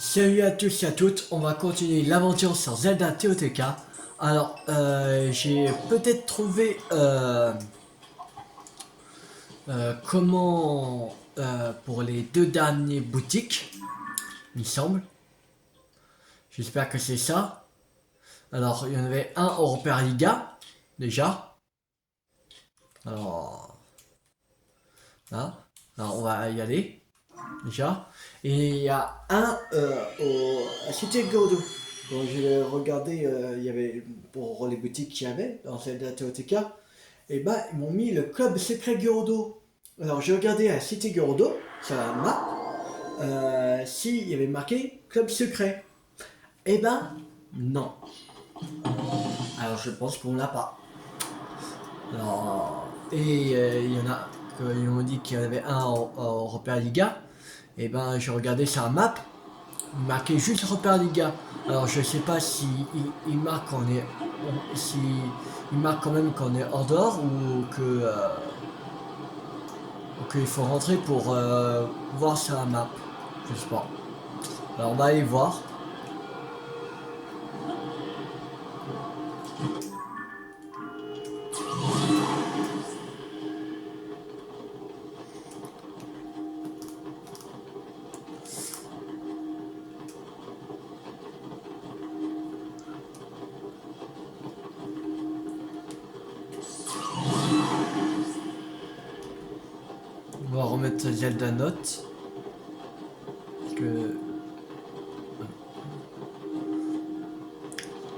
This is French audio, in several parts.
Salut à tous et à toutes, on va continuer l'aventure sur Zelda TOTK. Alors, j'ai peut-être trouvé comment pour les deux dernières boutiques, il me semble. J'espère que c'est ça. Alors, il y en avait un au repère Liga, déjà. Alors, là, alors on va y aller, déjà. Et il y a un à Cité Gordo. Quand j'ai regardé, il y avait pour les boutiques qu'il y avait dans Zelda TOTK, et bah ils m'ont mis le club secret Gordo. Alors j'ai regardé à Cité Gordo, sur la map, s'il y avait marqué club secret. Et ben non. Alors je pense qu'on l'a pas. Alors, et il y en a, ils m'ont dit qu'il y en avait un au repère Liga. Et ben j'ai regardé sur la map, marqué juste repère Liga. Alors je sais pas si il marque qu'on est, si il marque quand même qu'on est hors dehors ou que qu'il faut rentrer pour voir sur la map. Je sais pas. Alors on va aller voir. On va remettre Zelda Note. Parce que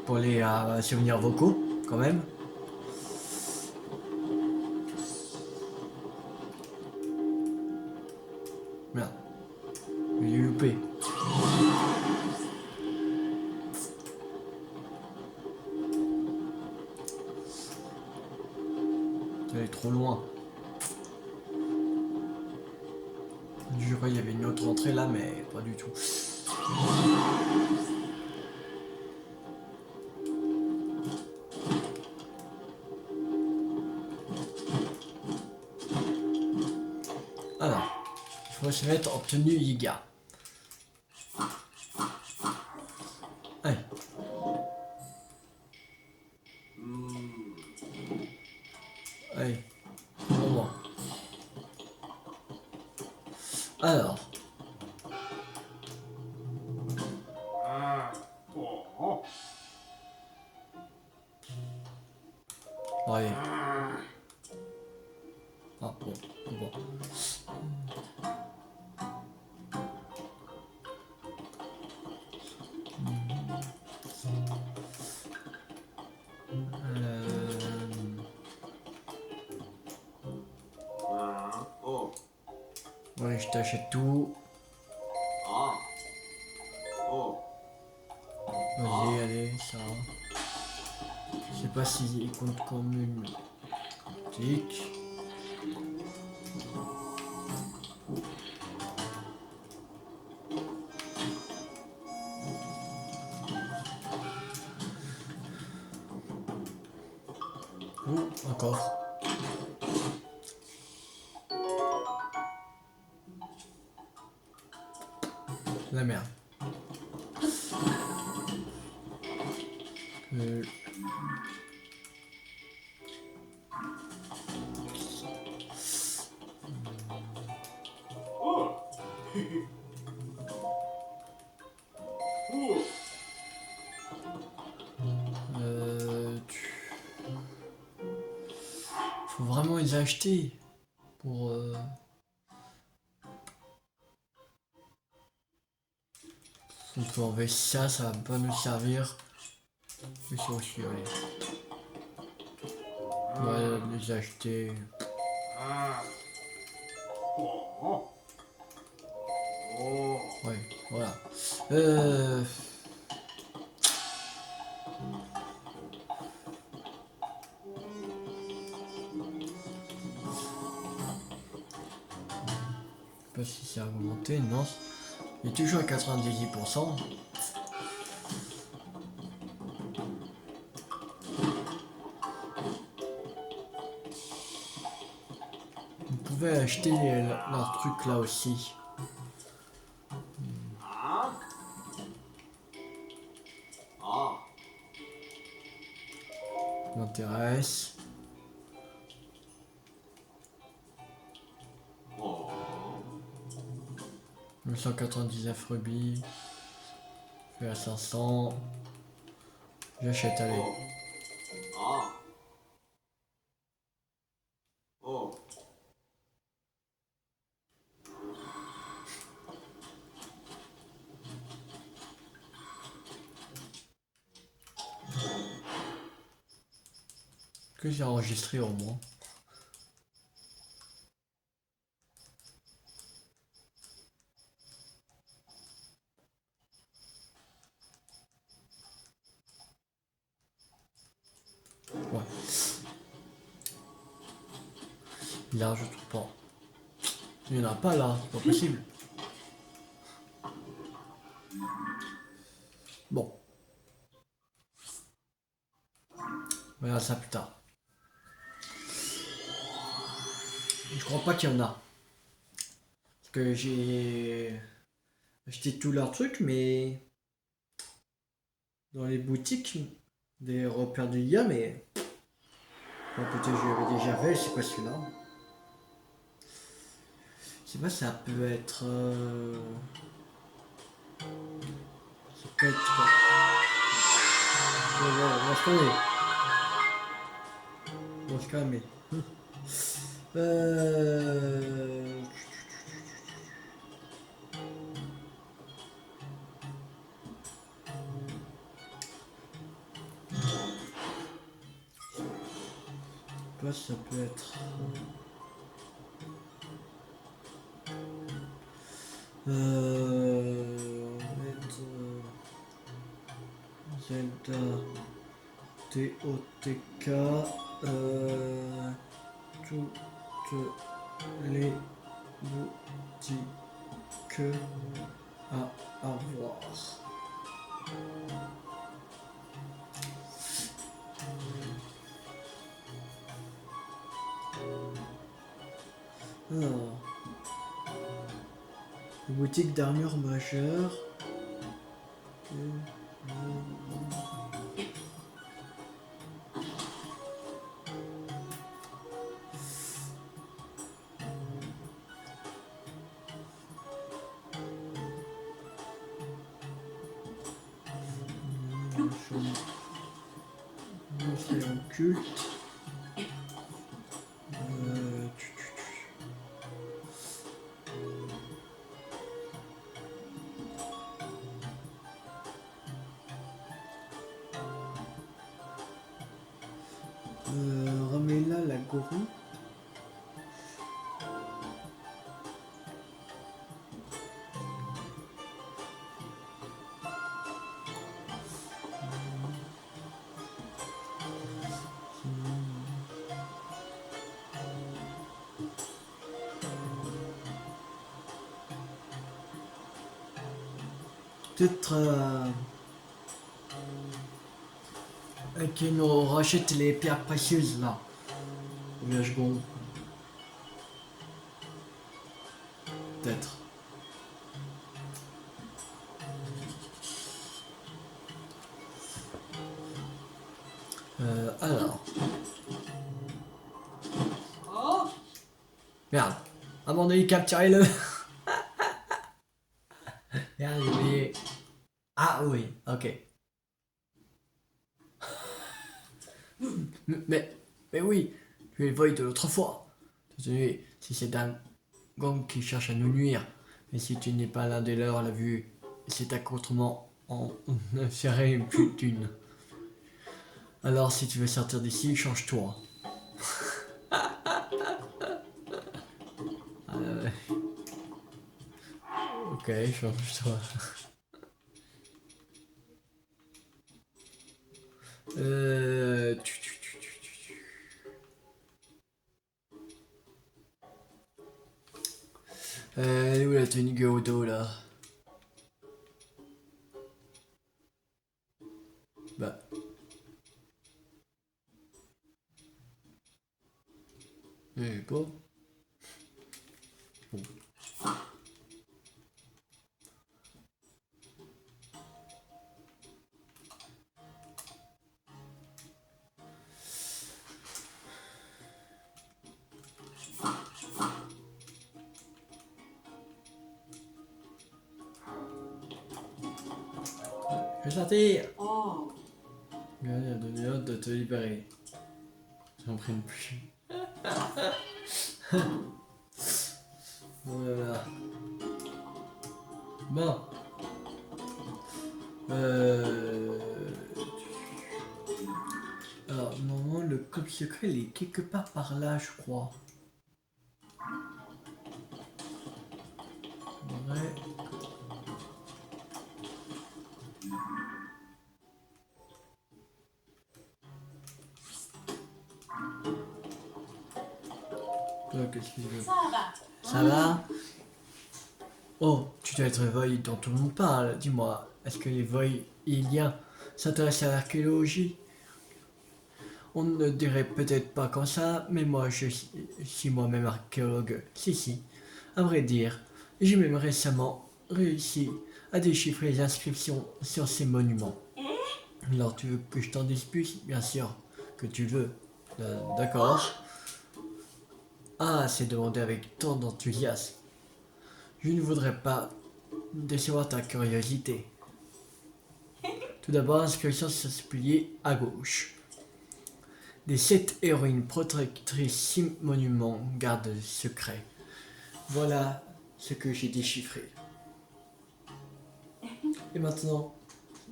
pour les souvenirs vocaux quand même. Merde. J'ai loupé. J'allais trop loin. Je crois qu'il y avait une autre entrée là, mais pas du tout. Alors, il faut se mettre obtenu Yiga. Allez. Allez. Pour moi. Alors. Allez. Ah bon, bon. Ouais, je t'achète tout. Vas-y, allez, ça va. Je sais pas s'il compte comme une boutique. Ouh, encore. La merde. Euh, Faut vraiment les acheter pour. On peut enlever ça, ça va pas nous servir. Et ça aussi, allez. On va les acheter. Ouais, voilà. Je sais pas si c'est augmenté, non. Il est toujours à 98%. Vous pouvez acheter leur truc là aussi. m'intéresse. Oh. 999 rubis. Je vais à 500. J'achète, allez. Ah. Oh. Que j'ai enregistré au moins. Ouais. Là, je trouve pas. Il n'y en a pas là, c'est pas possible. Bon. On verra ça plus tard. Je crois pas qu'il y en a. Parce que j'ai acheté tous leurs trucs, mais dans les boutiques, des repères de l'IA, mais bon, peut-être que j'avais déjà fait, c'est quoi celui-là? Je sais pas, ça peut être. Ça peut être. On va se calmer. On va se calmer. Euh... Quoi, ça peut être. On va mettre. Zelda. TOTK. Toutes les boutiques à avoir. Alors, boutique d'armure majeure. C'est en culte. Ramela la gourou. Peut-être qui nous rachète les pierres précieuses là. Village Gond. Peut-être. Alors. Oh. Merde. Abandonnez, capturez-le. Merde, j'ai oublié. Ah oui, ok. Mais oui, je l'ai volé de l'autre fois. Désolé si c'est un gang qui cherche à nous nuire. Mais si tu n'es pas l'un des leurs à la vue, c'est accoutrement en serait une putune. Alors si tu veux sortir d'ici, change-toi. Ouais. Ok, change-toi. Euh... Elle est où la tenue Geodo là? Bah. Pas. Bon. Je vais sortir. Oh. Gardien donné ordre de te libérer. J'en prenne plus. Oh là là. Bon. Alors, normalement, le code secret, il est quelque part par là, je crois. Ouais. Toi, qu'est-ce que tu veux? Ça va. Ça va? Oh, tu dois être voyou dont tout le monde parle. Dis-moi, est-ce que les voyiliens s'intéressent à l'archéologie? On ne dirait peut-être pas comme ça, mais moi je suis moi-même archéologue. Si. À vrai dire, j'ai même récemment réussi à déchiffrer les inscriptions sur ces monuments. Alors tu veux que je t'en dise plus? Bien sûr que tu veux. D'accord. Ah, c'est demandé avec tant d'enthousiasme. Je ne voudrais pas décevoir ta curiosité. Tout d'abord, l'inscription sur ce pilier à gauche. Les 7 héroïnes protectrices 6 monuments gardent secret. Voilà ce que j'ai déchiffré. Et maintenant,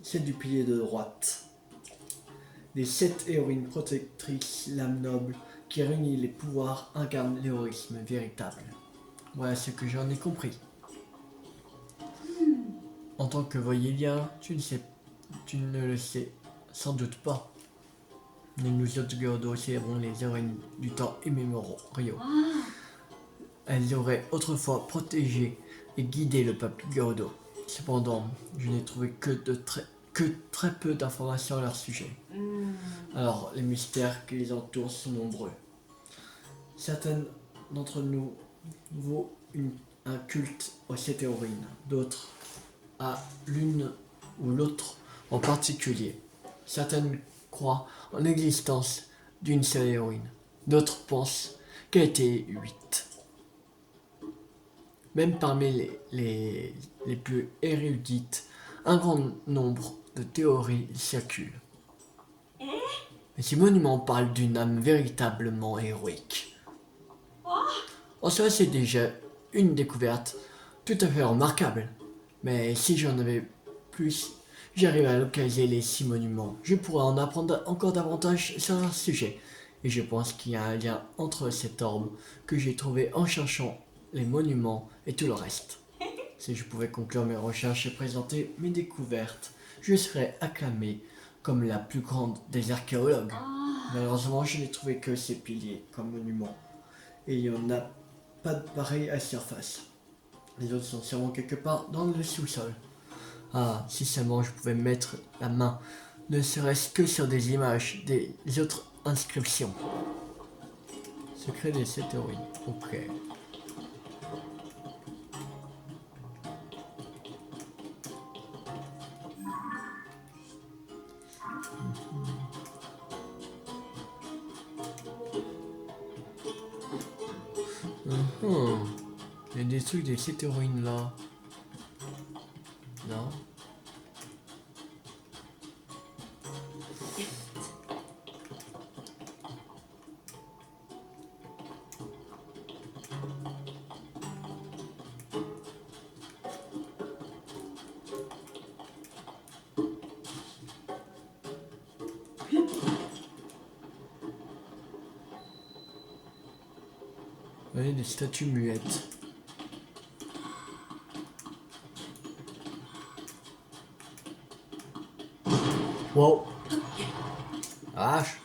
c'est du pilier de droite. Les 7 héroïnes protectrices, l'âme noble, qui réunit les pouvoirs, incarnent l'héroïsme véritable. Voilà ce que j'en ai compris. En tant que voyelien, tu ne le sais sans doute pas. Mais nous autres Gyrodo célébrons les héroïnes du temps immémorial. Elles auraient autrefois protégé et guidé le peuple Gyrodo. Cependant, je n'ai trouvé que très peu d'informations à leur sujet. Alors, les mystères qui les entourent sont nombreux. Certaines d'entre nous vouent un culte aux 7 héroïnes, d'autres à l'une ou l'autre en particulier. Certaines croient en l'existence d'une seule héroïne, d'autres pensent qu'elle était 8. Même parmi les plus érudites, un grand nombre de théories circulent. Mais ces monuments parlent d'une âme véritablement héroïque. En soi, c'est déjà une découverte tout à fait remarquable. Mais si j'en avais plus, j'arrive à localiser les 6 monuments. Je pourrais en apprendre encore davantage sur leur sujet. Et je pense qu'il y a un lien entre cet orbe que j'ai trouvé en cherchant les monuments et tout le reste. Si je pouvais conclure mes recherches et présenter mes découvertes, je serais acclamé comme la plus grande des archéologues. Malheureusement, je n'ai trouvé que ces piliers comme monuments. Et il n'y en a pas de pareil à surface. Les autres sont sûrement quelque part dans le sous-sol. Ah, si seulement je pouvais mettre la main, ne serait-ce que sur des images des autres inscriptions. Secret des 7 héroïnes. Ok. Il y a des trucs des 7 héroïnes là. Non. Voyez des statues muettes. Wow. Vache.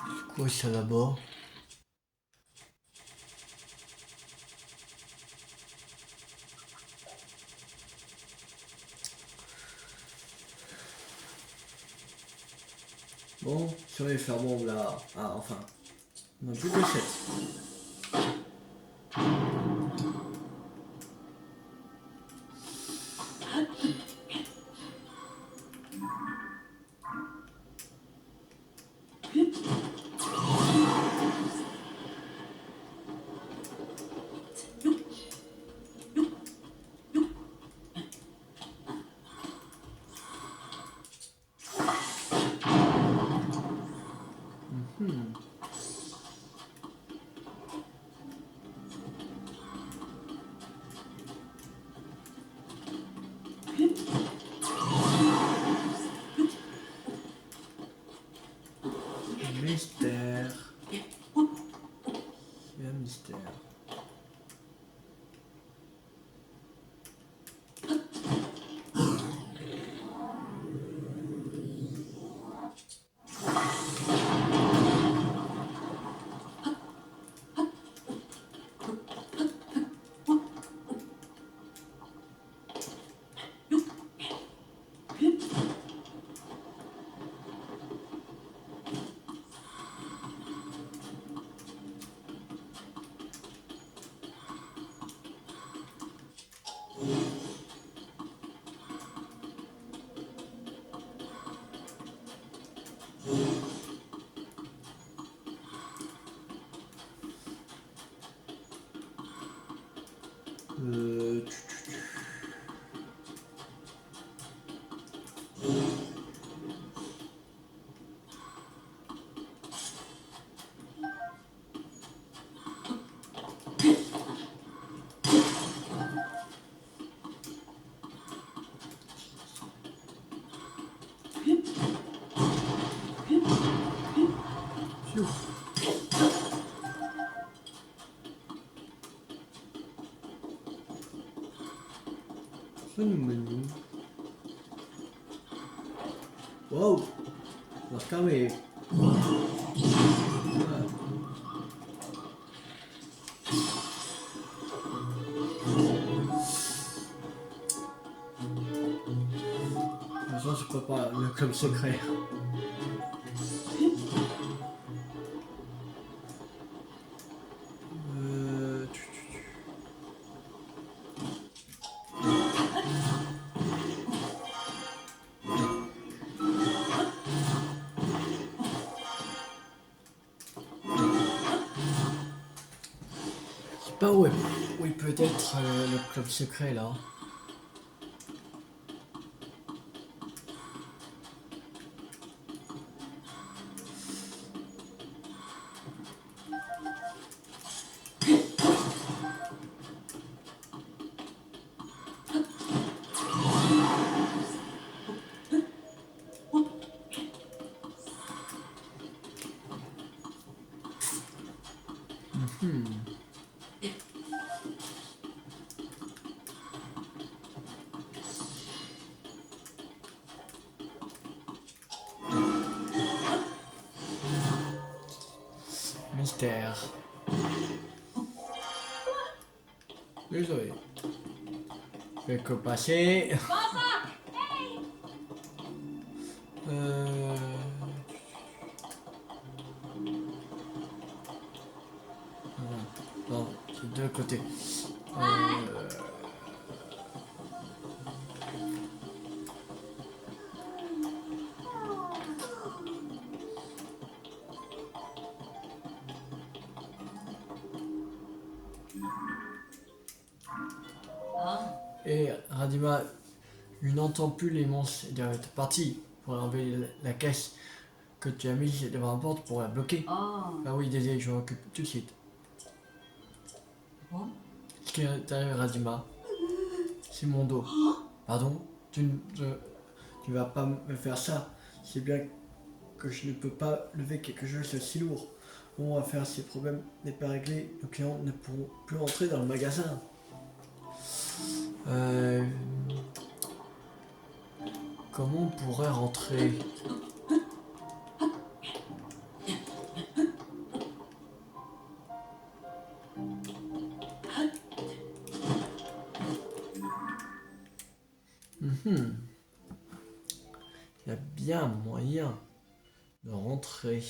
C'est quoi ça là-bas? Bon, sur les faire bon là. Ah, enfin. On a plus que 7. Mystère. Euh... Pfiou. Menu. Wow, las cabe. Ça, c'est pas le club secret. Je sais pas où est peut-être le club secret là. Mystère. Désolé. Fais que passer. Non, c'est de l'autre côté. Et Radima, je n'entends plus les monstres derrière ta partie pour enlever la caisse que tu as mise devant la porte pour la bloquer. Ah oui, désolé, je m'en occupe tout de suite. Ce qui t'arrive, Radima, c'est mon dos. Pardon, tu vas pas me faire ça. C'est bien que je ne peux pas lever quelque chose de si lourd. Bon, on va faire si le problème n'est pas réglé, nos clients ne pourront plus entrer dans le magasin. Comment on pourrait rentrer? Il y a bien moyen de rentrer.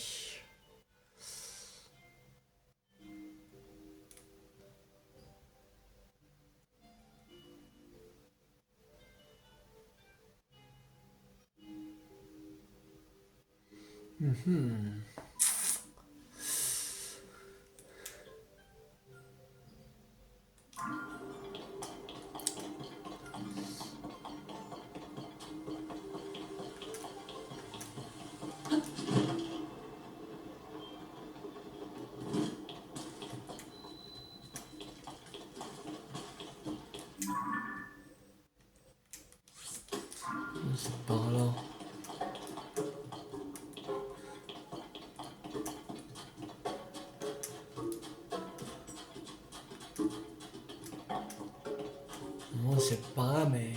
C'est par là. sais pas, mais...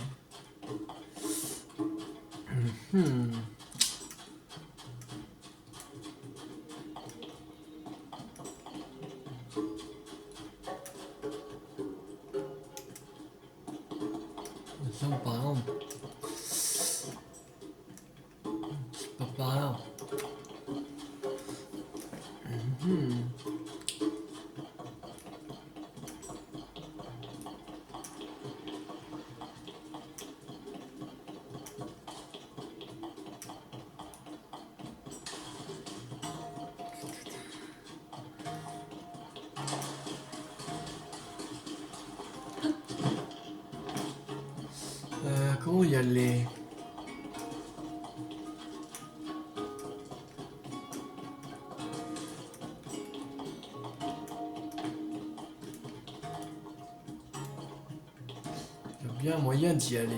Hmm. Ça, par exemple... C'est pas par là. Hmm. Comment y aller? Il y a bien moyen d'y aller.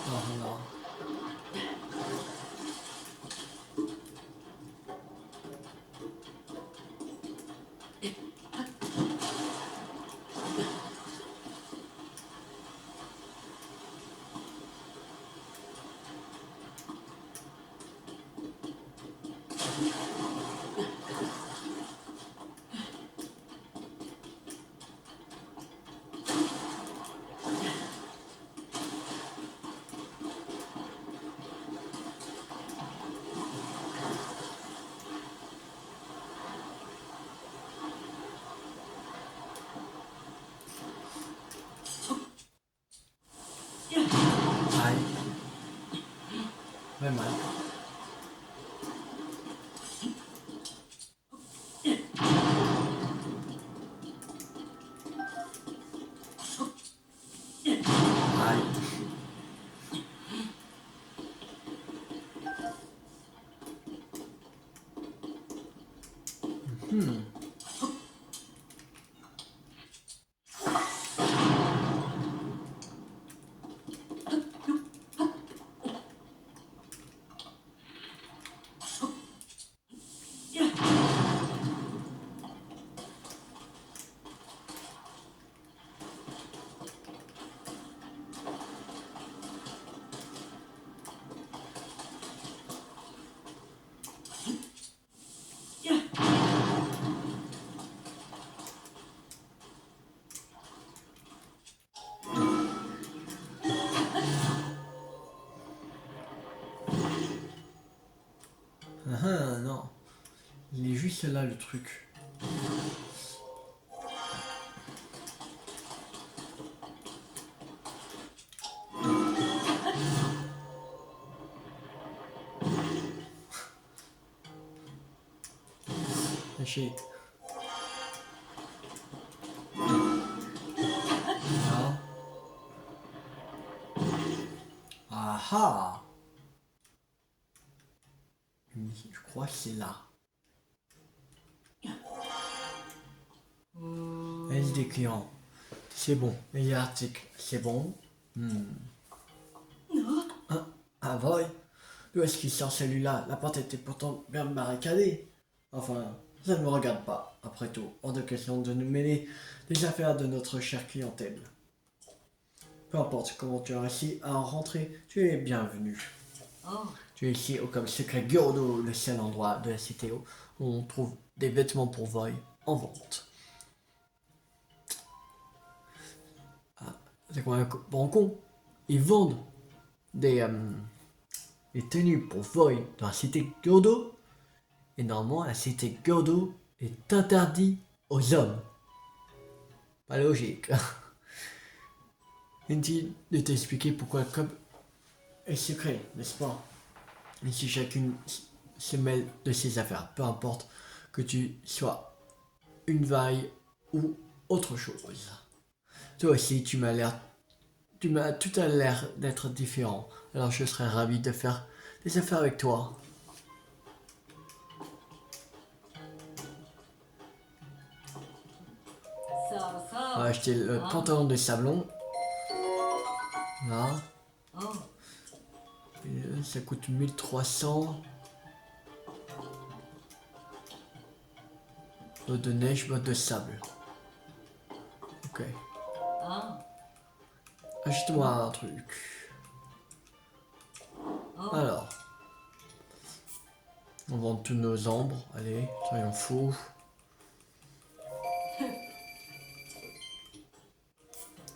Par là. Aïe. Ouais, mal. Aïe. Hmm. Ah, non. Il est juste là le truc. Lâchez. Là. Ah ah. Je crois que c'est là. Liste des clients. C'est bon. Les articles, c'est bon. Ah, voy. D'où est-ce qu'il sort celui-là? La porte était pourtant bien barricadée. Enfin, ça ne me regarde pas. Après tout, hors de question de nous mêler des affaires de notre chère clientèle. Peu importe comment tu as réussi à en rentrer, tu es bienvenu. Oh. Tu es ici au comme secret Gordo, le seul endroit de la cité où on trouve des vêtements pour Voy en vente. Ah, c'est quoi un bon con? Ils vendent des tenues pour Voy dans la cité Gordo. Et normalement, la cité Gordo est interdite aux hommes. Pas logique. Inutile de t'expliquer pourquoi le code est secret, n'est-ce pas? Et si chacune se mêle de ses affaires, peu importe que tu sois une vaille ou autre chose. Toi aussi, tu m'as l'air tu m'as tout à l'air d'être différent. Alors je serais ravi de faire des affaires avec toi. On va acheter le pantalon de sablon. Là. Et ça coûte 1300. Bottes de neige, bottes de sable. Ok. Achète-moi un truc. Alors. On vend tous nos ambres. Allez, soyons fous.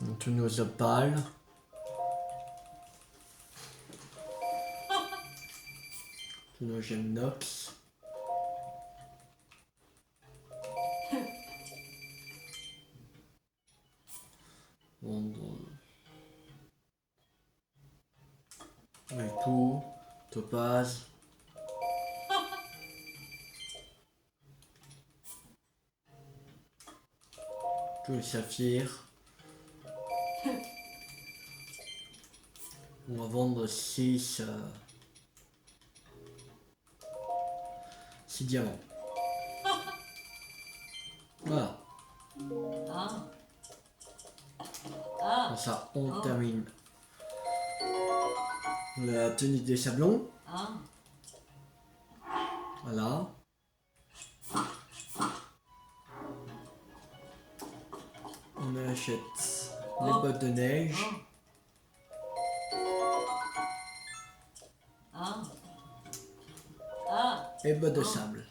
On vend tous nos opales. Tous nos gemmes nox. Vendre. Époux. Topaz. Tous les saphirs. On va vendre 6 diamants. Voilà. Comme ça, on termine la tenue des sablons. Voilà. On achète les bottes de neige. Et bottes de sable.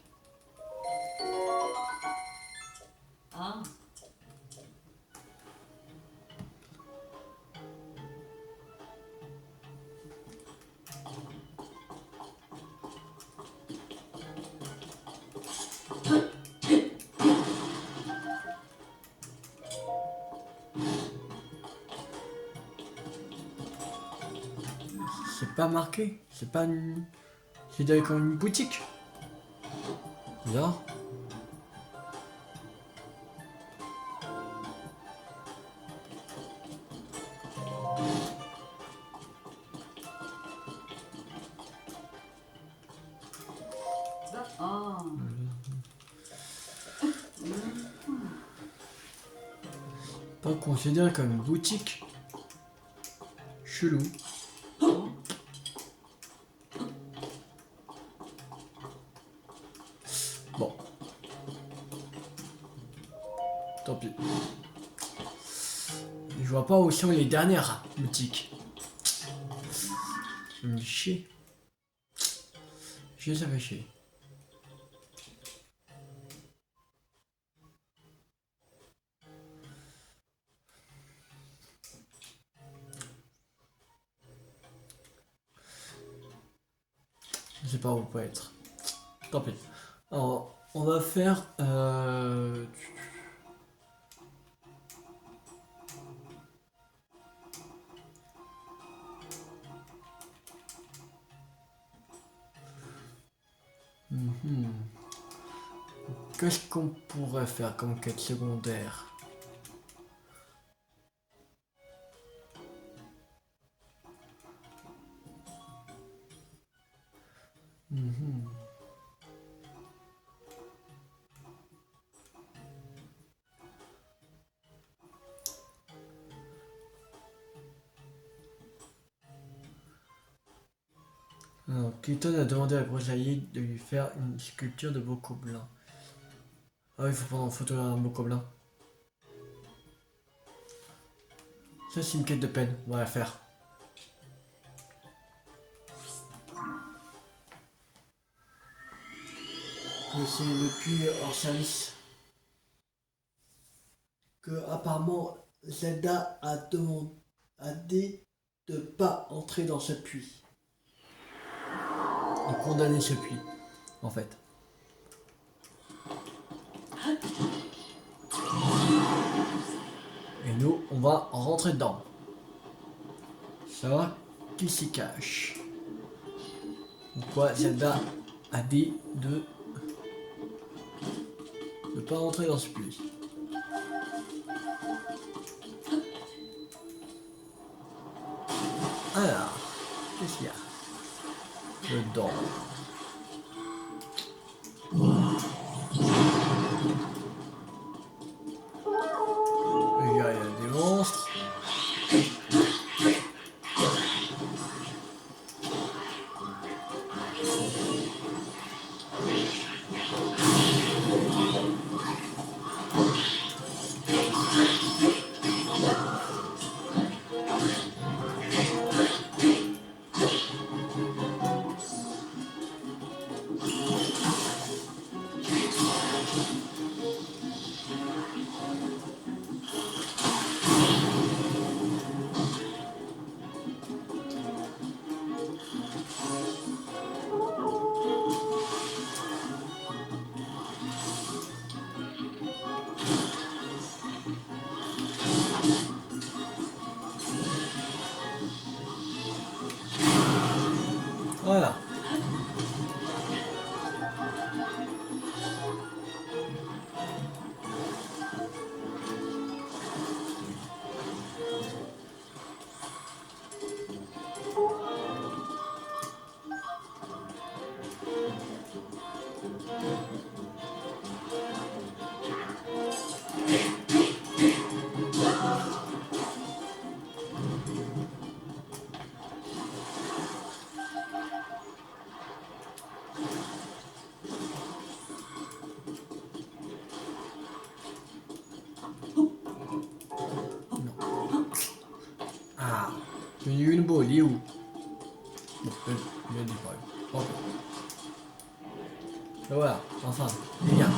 C'est pas marqué, c'est pas une... C'est comme une boutique. Bizarre. Pas considéré comme une boutique. Chelou. Bon. Tant pis. Je vois pas où sont les dernières boutiques. Ça me fait chier. Ça fait chier. Je sais pas où on peut être. Tant pis. Alors, on va faire... Qu'est-ce qu'on pourrait faire comme quête secondaire? Alors, Clayton a demandé à Grosaillier de lui faire une sculpture de Bokoblin. Ah oui, il faut prendre en photo un Bokoblin. Ça, c'est une quête de peine. On va la faire. C'est le puits hors service. Que apparemment Zelda a demandé de pas entrer dans ce puits. De condamner ce puits, en fait. Et nous, on va rentrer dedans. Savoir qui s'y cache. Pourquoi Zelda a dit de ne pas rentrer dans ce puits. Alors, qu'est-ce qu'il y a dedans? Il y a des monstres. Voilà. Ah, il y a une boule, il est où? Bon, il a disparu. Ok. Et voilà, enfin, il y a.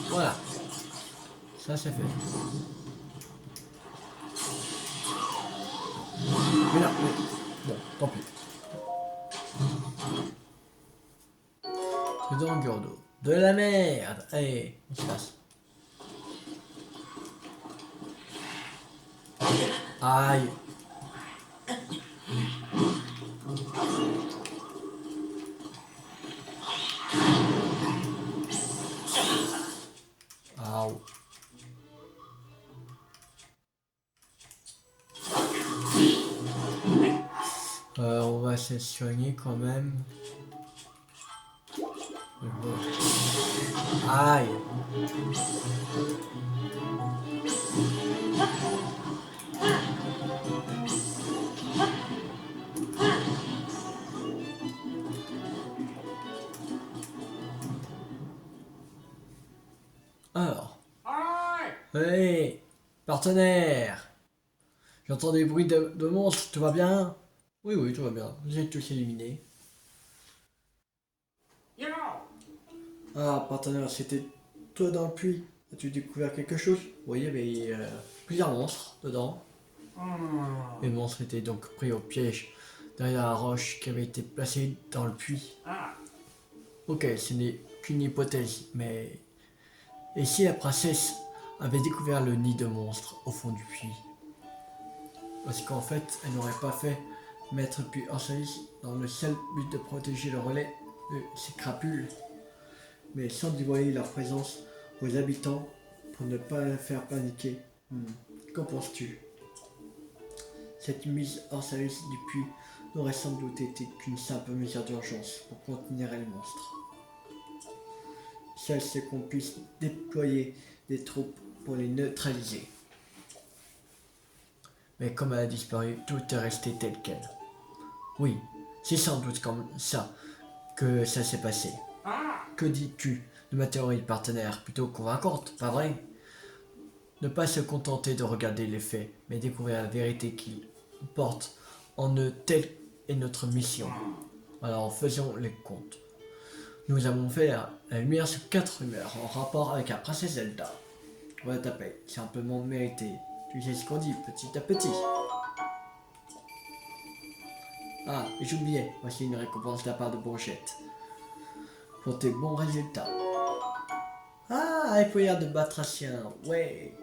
Voilà, ça c'est fait. Mais là, bon, tant pis. C'est donc d'eau. De la merde. Allez, on se passe. Aïe. Aouh. On va se soigner quand même. Aïe. Alors. Hey, partenaire. J'entends des bruits de monstres, tout va bien? Oui, oui, tout va bien. Vous êtes tous éliminés. Ah, partenaire, c'était toi dans le puits. As-tu découvert quelque chose? Oui, il y avait plusieurs monstres dedans. Les monstres étaient donc pris au piège derrière la roche qui avait été placée dans le puits. Ok, ce n'est qu'une hypothèse, mais... Et si la princesse avait découvert le nid de monstres au fond du puits? Parce qu'en fait, elle n'aurait pas fait mettre le puits en service dans le seul but de protéger le relais de ces crapules, mais sans dévoiler leur présence aux habitants pour ne pas les faire paniquer. Qu'en penses-tu? Cette mise en service du puits n'aurait sans doute été qu'une simple mesure d'urgence pour contenir les monstres. Seul ce qu'on puisse déployer des troupes pour les neutraliser. Mais comme elle a disparu, tout est resté tel quel. Oui, c'est sans doute comme ça que ça s'est passé. Que dis-tu de ma théorie partenaire, plutôt convaincante, pas vrai? Ne pas se contenter de regarder les faits, mais découvrir la vérité qu'ils portent en eux, telle est notre mission. Alors faisons les comptes. Nous avons fait la lumière sur 4 rumeurs en rapport avec la princesse Zelda. Voilà ta paix, c'est un peu mérité. Tu sais ce qu'on dit, petit à petit. Ah, et j'oubliais, voici une récompense de la part de Bourgette. Pour tes bons résultats. Ah, un épouillard de batracien, ouais.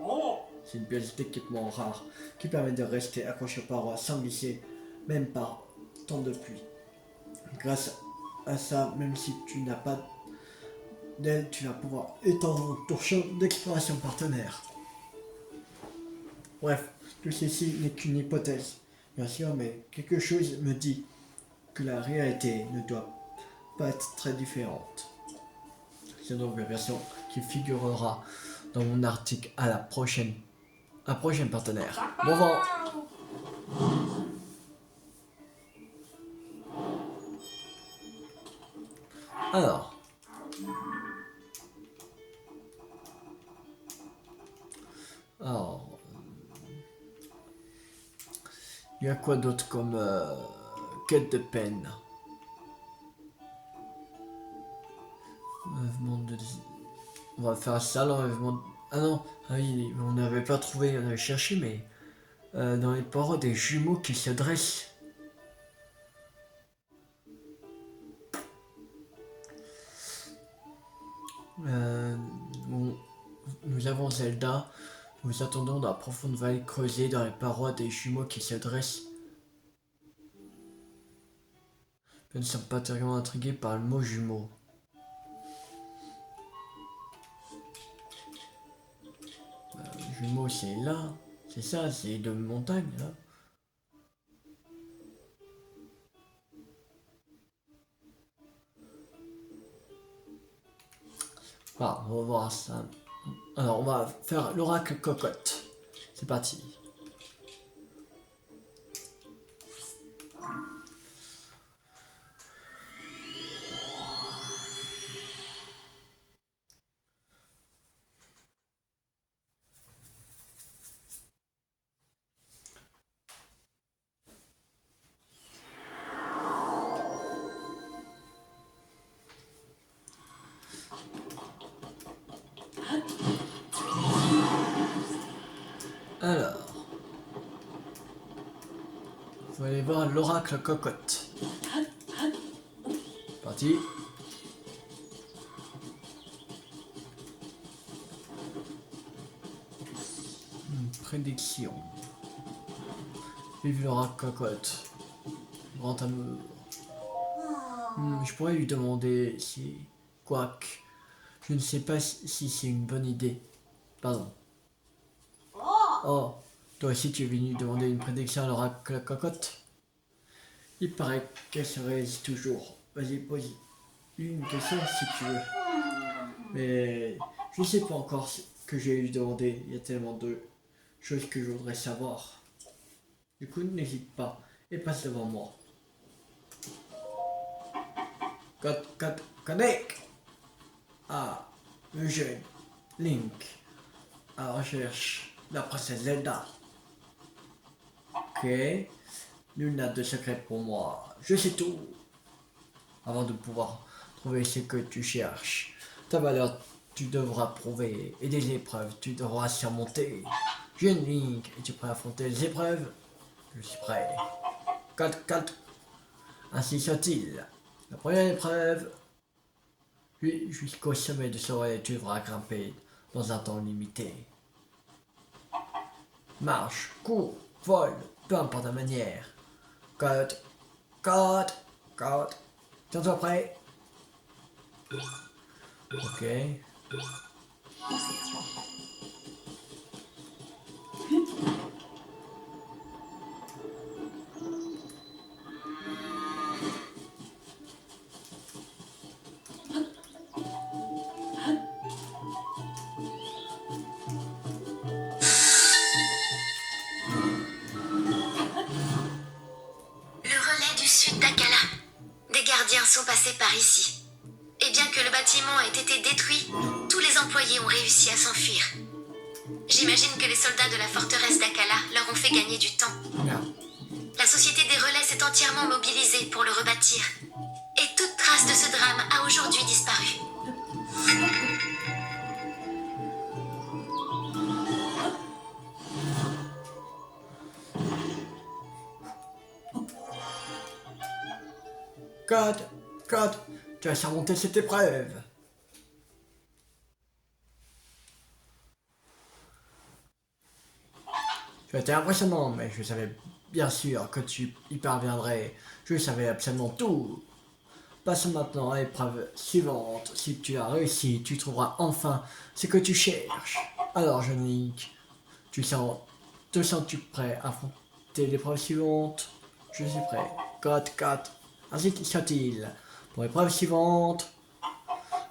C'est une pièce d'équipement rare qui permet de rester accroché aux parois sans glisser, même par temps de pluie. Grâce à ça, même si tu n'as pas d'elle, tu vas pouvoir étendre ton champ d'exploration partenaire. Bref, tout ceci n'est qu'une hypothèse, bien sûr, mais quelque chose me dit que la réalité ne doit pas être très différente. C'est donc la version qui figurera dans mon article à la prochaine partenaire. Bon vent. Alors. Il y a quoi d'autre comme quête de peine? On va faire ça, l'enlèvement. Ah non, ah oui, on n'avait pas trouvé, on avait cherché, mais dans les parois des jumeaux qui se dressent. Bon, nous avons Zelda. Nous attendons dans la profonde vallée creusée dans les parois des jumeaux qui se dressent. Je ne suis pas terriblement intrigué par le mot jumeau. Jumeaux, c'est là. C'est ça, c'est de montagne, là. Ah, on va voir ça. Alors, on va faire l'oracle cocotte. C'est parti. Alors, vous allez voir l'oracle cocotte. Parti. Une prédiction. Vive l'oracle cocotte. Grand amour. Je pourrais lui demander si... Quoique, je ne sais pas si c'est une bonne idée. Pardon. Oh, toi aussi tu es venu demander une prédiction à l'oracle cocotte? Il paraît qu'elle se réalise toujours. Vas-y, pose une question si tu veux. Mais je ne sais pas encore ce que j'ai lui demander. Il y a tellement de choses que je voudrais savoir. Du coup, n'hésite pas et passe devant moi. Connect. Ah, le jeune Link à la recherche de la princesse Zelda. Ok, nul n'a de secret pour moi. Je sais tout. Avant de pouvoir trouver ce que tu cherches, ta valeur tu devras prouver et des épreuves tu devras surmonter. Jeune Link, es-tu prêt à affronter les épreuves? Je suis prêt. Cut. Ainsi soit-il. La première épreuve, jusqu'au sommet de ce relais, tu devras grimper dans un temps limité. Marche, cours, vole, peu importe la manière. Cut. Tiens-toi prêt. Ok. Sont passés par ici. Et bien que le bâtiment ait été détruit, tous les employés ont réussi à s'enfuir. J'imagine que les soldats de la forteresse d'Akala leur ont fait gagner du temps. La société des relais s'est entièrement mobilisée pour le rebâtir. Et toute trace de ce drame a aujourd'hui disparu. Cut. Tu as surmonté cette épreuve. Tu as été impressionnant, mais je savais bien sûr que tu y parviendrais. Je savais absolument tout. Passons maintenant à l'épreuve suivante. Si tu as réussi, tu trouveras enfin ce que tu cherches. Alors, Jean-Luc, te sens-tu prêt à affronter l'épreuve suivante? Je suis prêt. 4. Ainsi soit-il. Pour l'épreuve suivante,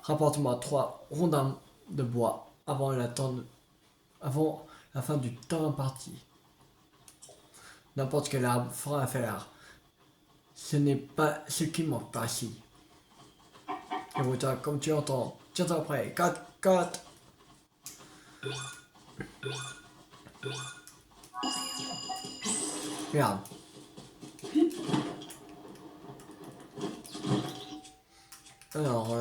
rapporte-moi 3 rondins de bois avant la fin du temps imparti. N'importe quel arbre fera affaire. Ce n'est pas ce qui manque par ici. Et toi, comme tu entends, tiens-toi prêt. 4. Regarde. Alors,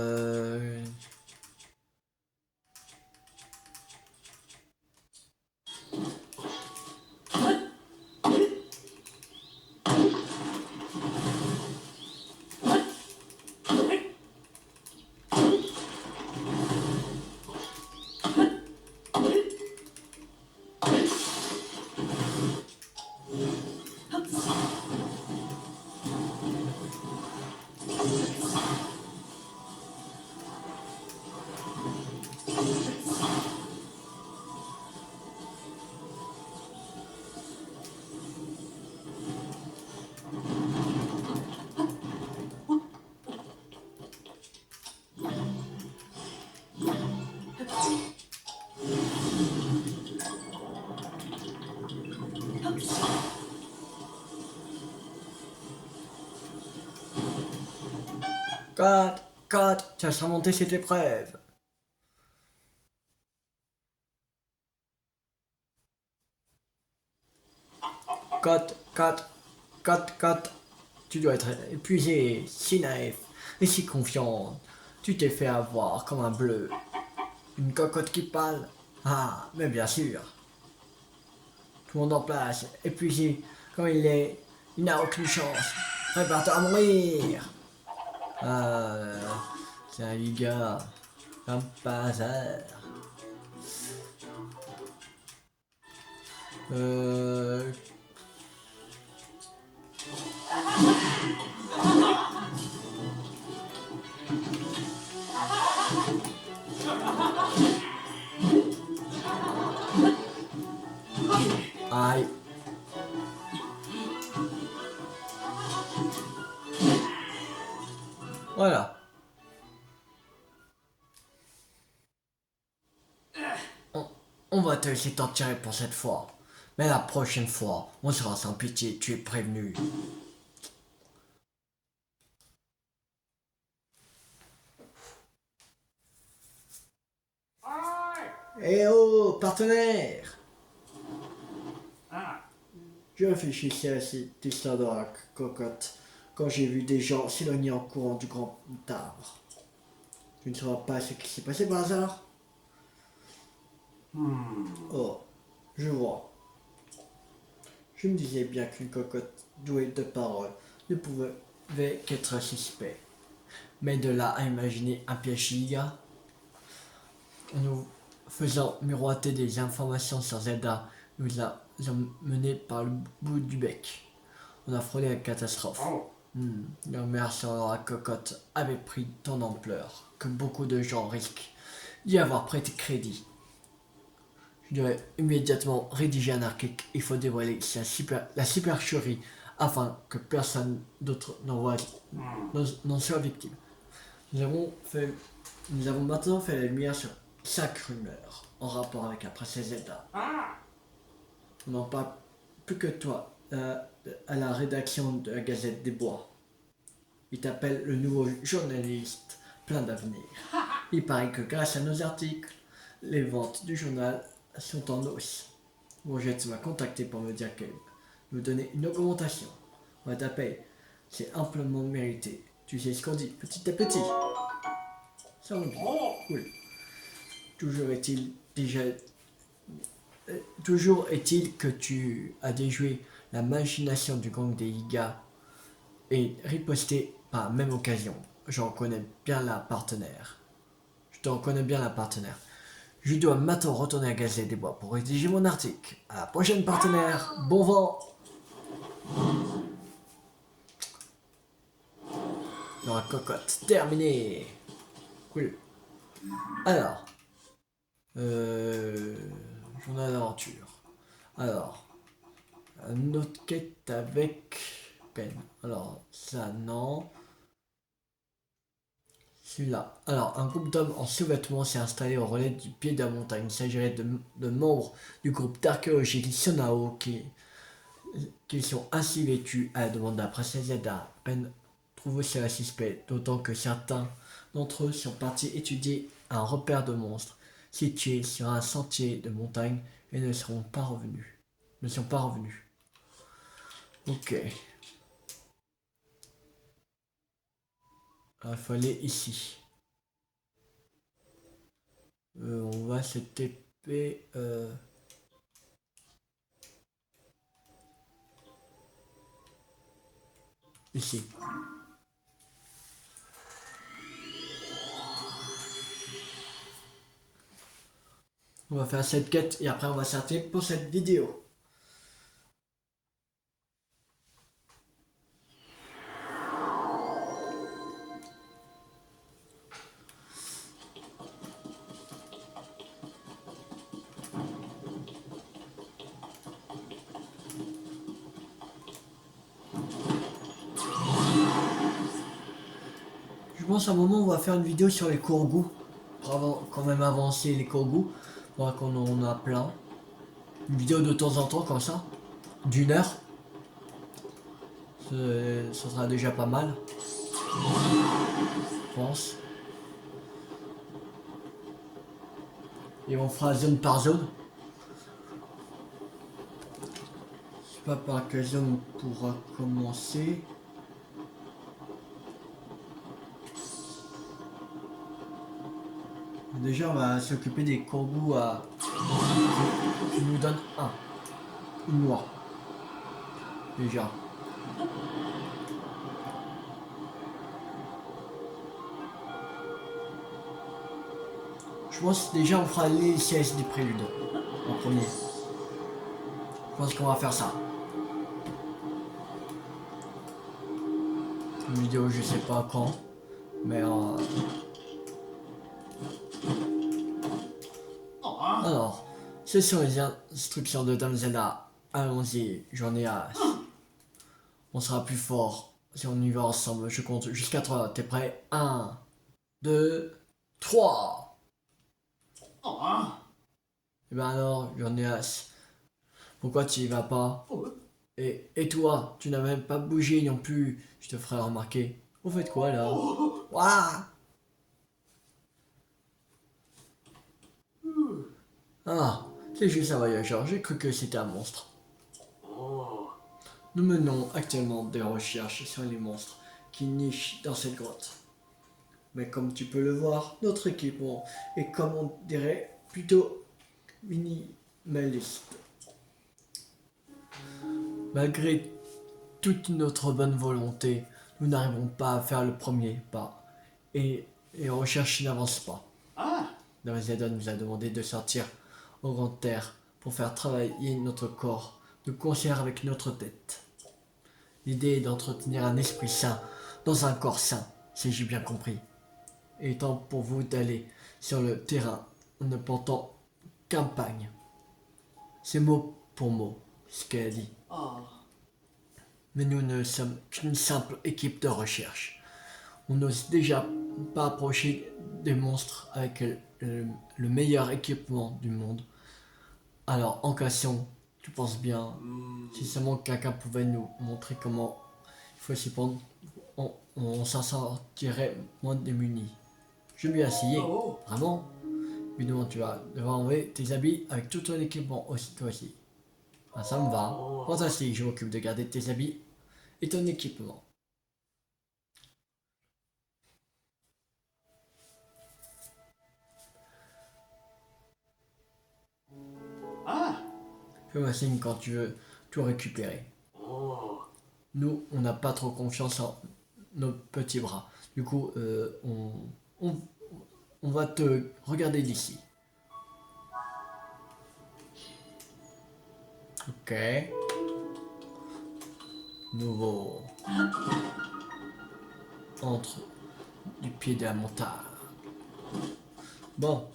quatre, tu as surmonté cette épreuve. Quatre. Tu dois être épuisé, si naïf et si confiant. Tu t'es fait avoir comme un bleu. Une cocotte qui parle. Ah, mais bien sûr. Tout le monde en place, épuisé comme il est. Il n'a aucune chance. Prépare-toi à mourir. Tiens les gars, comme par hasard. Aïe. Voilà. On va te laisser t'en tirer pour cette fois. Mais la prochaine fois, on sera sans pitié, tu es prévenu. Eh oh, partenaire! Je réfléchissais à cette histoire de la cocotte quand j'ai vu des gens s'éloigner en courant du grand arbre. Tu ne sauras pas ce qui s'est passé par hasard? Oh, je vois. Je me disais bien qu'une cocotte douée de paroles ne pouvait qu'être suspect. Mais de là à imaginer un piège giga, en nous faisant miroiter des informations sur Zelda, nous a menés par le bout du bec. On a frôlé la catastrophe. L'immersion dans la cocotte avait pris tant d'ampleur que beaucoup de gens risquent d'y avoir prêté crédit. Je dois immédiatement rédiger un article. Il faut dévoiler la supercherie afin que personne d'autre n'en soit victime. Nous avons maintenant fait la lumière sur 5 rumeurs en rapport avec la princesse Zelda. On n'en parle plus que toi à la rédaction de la Gazette des Bois. Il t'appelle le nouveau journaliste plein d'avenir. Il paraît que grâce à nos articles, les ventes du journal sont en hausse. Rougette m'a contacté pour me dire qu'elle nous donnait une augmentation. On va t'appeler. C'est amplement mérité. Tu sais ce qu'on dit, petit à petit. Ça va bien. Cool. Toujours est-il que tu as déjoué la machination du gang des Yiga et riposté par la même occasion. Je te reconnais bien la partenaire. Je dois maintenant retourner à Gazette des Bois pour rédiger mon article. À la prochaine partenaire. Bon vent. dans la cocotte. Terminé. Cool. Alors. Journal d'aventure. Alors. Une autre quête avec peine. Alors, ça, non. Celui-là. Alors, un groupe d'hommes en sous-vêtements s'est installé au relais du pied de la montagne. Il s'agirait de membres du groupe d'archéologie Sonao qui sont ainsi vêtus à la demande de la princesse Zelda. Peine trouve cela suspect, d'autant que certains d'entre eux sont partis étudier un repère de monstres situé sur un sentier de montagne et ne sont pas revenus. Ok. Il faut aller ici. On va se TP. Ici. On va faire cette quête et après on va s'arrêter pour cette vidéo. Je pense à un moment on va faire une vidéo sur les Kourgous. Pour quand même avancer les Kourgous. Voilà qu'on en a plein. Une vidéo de temps en temps comme ça. D'1 heure. Ça sera déjà pas mal. Je pense. Et on fera zone par zone. Je sais pas par quelle zone on pourra commencer. Déjà on va s'occuper des Kourgous qui nous donnent une noix. Déjà. Je pense déjà on fera les CS des préludes en premier. Je pense qu'on va faire ça. Une vidéo je sais pas quand. Mais alors, ce sont les instructions de Dame Zelda. Allons-y, j'en ai hâte. On sera plus fort si on y va ensemble. Je compte jusqu'à 3. T'es prêt? 1, 2, 3. Et ben alors, j'en ai hâte. Pourquoi tu y vas pas? Et toi, tu n'as même pas bougé non plus. Je te ferai remarquer. Vous faites quoi là? Waouh! Ah, c'est juste un voyageur. J'ai cru que c'était un monstre. Nous menons actuellement des recherches sur les monstres qui nichent dans cette grotte. Mais comme tu peux le voir, notre équipement est, comme on dirait, plutôt minimaliste. Malgré toute notre bonne volonté, nous n'arrivons pas à faire le premier pas. Et les recherches n'avancent pas. Zelda nous a demandé de sortir au grand air pour faire travailler notre corps de concert avec notre tête. L'idée est d'entretenir un esprit sain dans un corps sain, si j'ai bien compris. Et temps pour vous d'aller sur le terrain en ne portant campagne. C'est mot pour mot ce qu'elle a dit. Mais nous ne sommes qu'une simple équipe de recherche. On n'ose déjà pas approcher des monstres avec le meilleur équipement du monde. Alors, en question, tu penses bien, si seulement quelqu'un pouvait nous montrer comment il faut s'y prendre, on s'en sortirait moins démunis. Je vais bien essayer, vraiment. Évidemment, tu vas devoir enlever tes habits avec tout ton équipement aussi, toi aussi. Ah, ça me va. Fantastique, je m'occupe de garder tes habits et ton équipement. Fais-moi signe quand tu veux tout récupérer. Nous, on n'a pas trop confiance en nos petits bras. Du coup, on va te regarder d'ici. Ok. Nouveau. entre du pied de la montagne. Bon.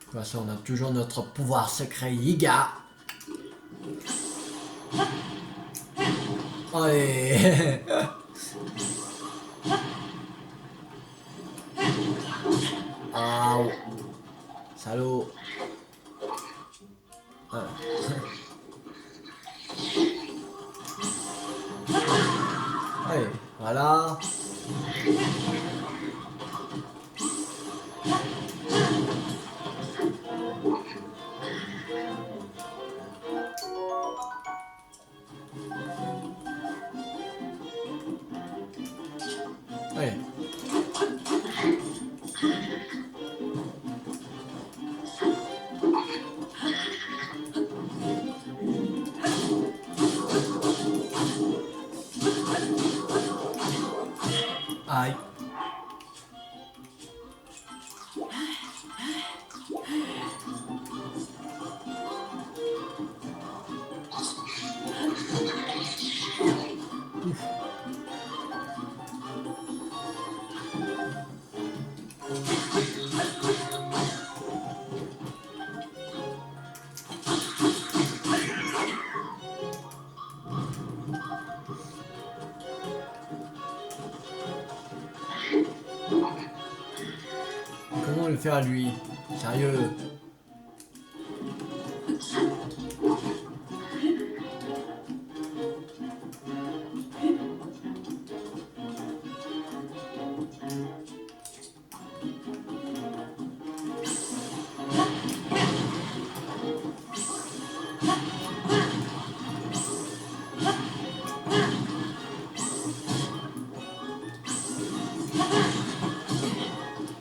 De toute façon, on a toujours notre pouvoir secret Yiga. Allez. Ah, salaud. Ah. Allez, voilà. Allez. Aïe. Comment le faire lui? Sérieux?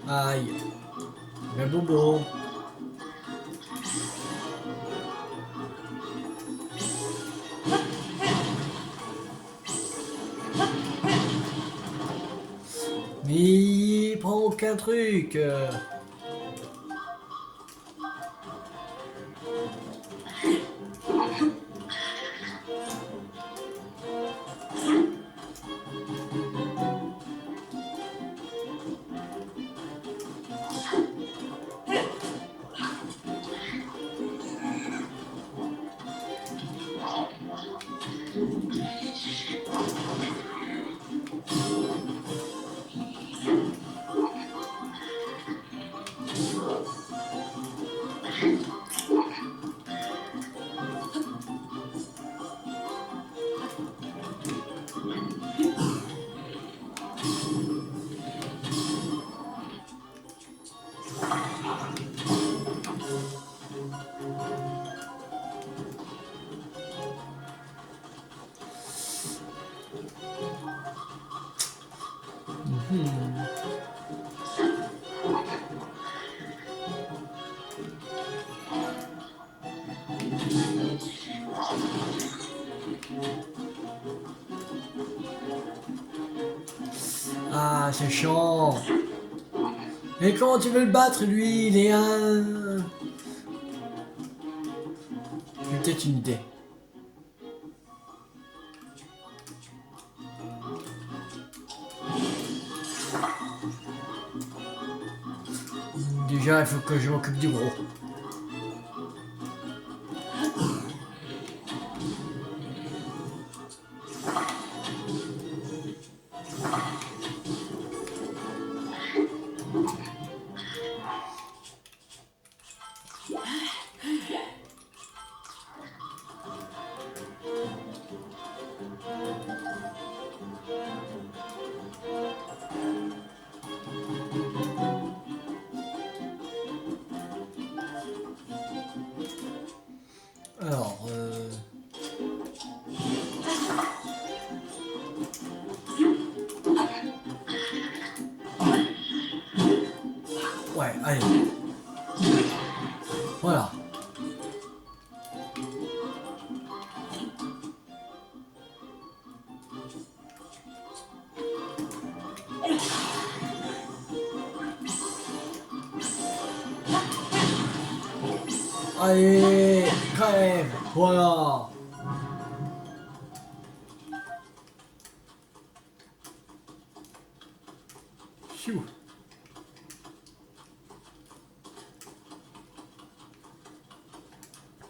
Aïe. Mais bobo. Mais il prend aucun truc. Ah, c'est chiant. Mais comment tu veux le battre, lui? Il est un... J'ai peut-être une idée. Déjà, il faut que je m'occupe du gros. Alors, ouais, allez. Voilà. Allez, crève, voilà.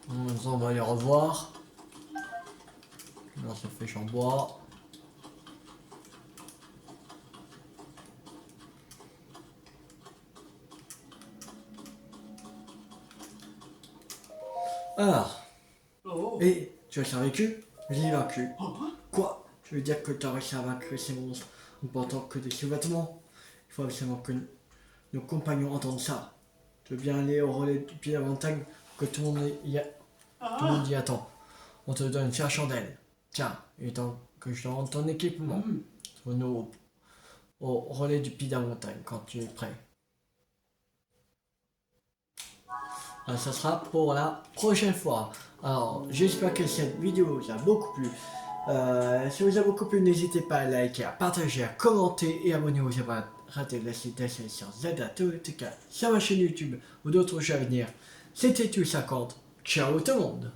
Maintenant, on va les revoir. Là, ça fait chambois. Alors, Oh. et tu as survécu? J'ai vaincu. Oh. Quoi? Tu veux dire que tu as réussi à vaincre ces monstres en portant que des sous-vêtements? Il faut absolument que nos compagnons entendent ça. Tu veux bien aller au relais du pied de la montagne que tout le monde tout le monde y attend. On te donne 5 chandelles. Tiens, il est temps que je te rende ton équipement. Trouve-nous au relais du pied de la montagne quand tu es prêt. Ça sera pour la prochaine fois. Alors, j'espère que cette vidéo vous a beaucoup plu. Si vous a beaucoup plu, n'hésitez pas à liker, à partager, à commenter et abonnez-vous si vous avez raté la citation sur Zelda TOTK sur ma chaîne YouTube ou d'autres jeux à venir. C'était tout 50. Ciao tout le monde!